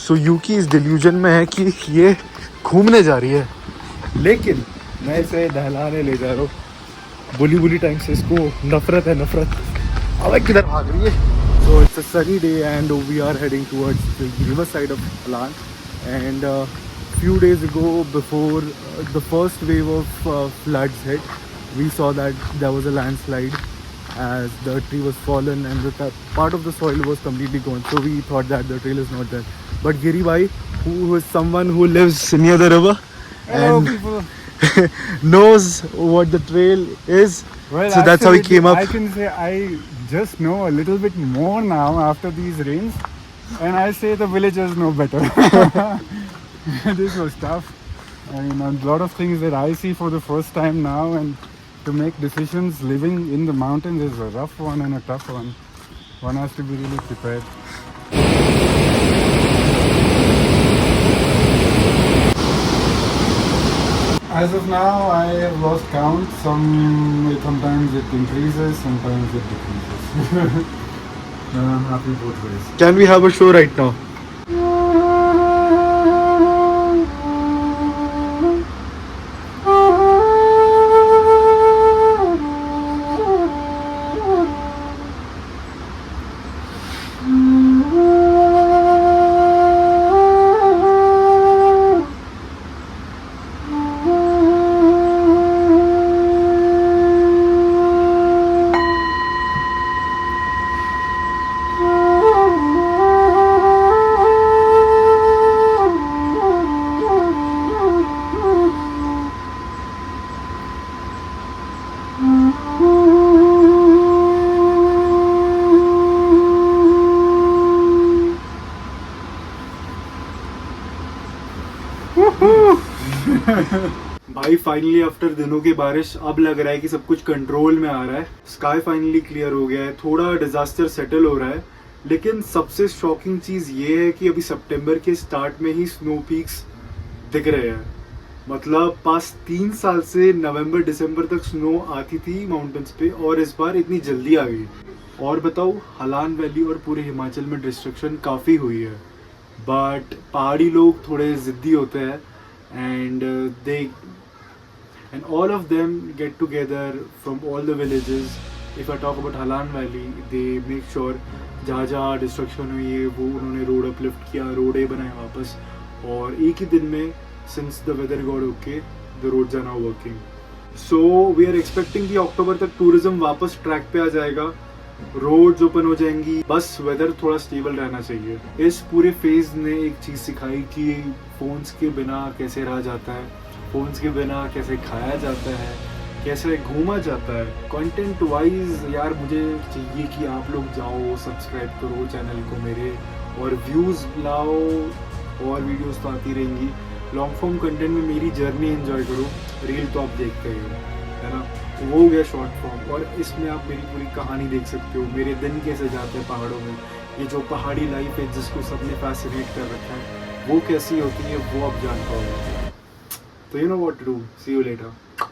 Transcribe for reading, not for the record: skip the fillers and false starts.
सो यूकी इस डिल्यूजन में है कि ये घूमने जा रही है, लेकिन मैं इसे दहलाने ले जा रहा हूँ। बुली टाइम से इसको नफरत है, नफरत। अब किधर भाग रही है? So it's a sunny day and we are heading towards the river side of Halan. And few days ago, before the first wave of floods hit, we saw that there was a landslide as the tree was fallen and the part of the soil was completely gone. So we thought that the trail is not there. But Giri Bhai, who is someone who lives near the river, Hello, and people. knows what the trail is, Well, so that's how he came up. I can say I just know a little bit more now after these rains, and I say the villagers know better. This was tough. I mean, a lot of things that I see for the first time now, and to make decisions living in the mountains is a rough one and a tough one. One has to be really prepared. As of now, I have lost count. Sometimes it increases, sometimes it decreases. I'm happy both ways. Can we have a show right now? भाई finally after दिनों की बारिश अब लग रहा है कि सब कुछ कंट्रोल में आ रहा है। स्काई फाइनली क्लियर हो गया है, थोड़ा डिजास्टर सेटल हो रहा है। लेकिन सबसे शॉकिंग चीज ये है कि अभी सितंबर के स्टार्ट में ही स्नो पीक्स दिख रहे हैं। मतलब पास्ट 3 साल से नवंबर दिसंबर तक स्नो आती थी माउंटेन्स पे, और इस बार इतनी जल्दी आ गई। और बताओ, हलान वैली और पूरे हिमाचल में डिस्ट्रक्शन काफ़ी हुई है, बट पहाड़ी लोग थोड़े ज़िद्दी होते हैं and all of them get together from all the villages. If I talk about Halan Valley, they make sure जहाँ जहाँ डिस्ट्रक्शन हुई है वो उन्होंने रोड अपलिफ्ट किया, रोडे बनाए वापस, और एक ही दिन में since the weather got okay, the roads are now working. So we are expecting कि अक्टूबर तक टूरिज्म वापस ट्रैक पे आ जाएगा, रोड्स ओपन हो जाएंगी, बस वेदर थोड़ा स्टेबल रहना चाहिए। इस पूरे फेज ने एक चीज़ सिखाई कि फ़ोन्स के बिना कैसे रहा जाता है, फ़ोन्स के बिना कैसे खाया जाता है, कैसे घूमा जाता है। कंटेंट वाइज यार मुझे चाहिए कि आप लोग जाओ, सब्सक्राइब करो चैनल को मेरे, और व्यूज़ लाओ, और वीडियोस तो आती रहेंगी। लॉन्ग फॉर्म कंटेंट में मेरी जर्नी एंजॉय करो, रील तो आप देखते ही हो, है ना। वो हो गया शॉर्ट फॉर्म, और इसमें आप मेरी पूरी कहानी देख सकते हो, मेरे दिन कैसे जाते हैं पहाड़ों में, ये जो पहाड़ी लाइफ है जिसको सबने फैसिनेट कर रखा है वो कैसी होती है वो आप जान पाओगे। तो you know what to do, see you letter.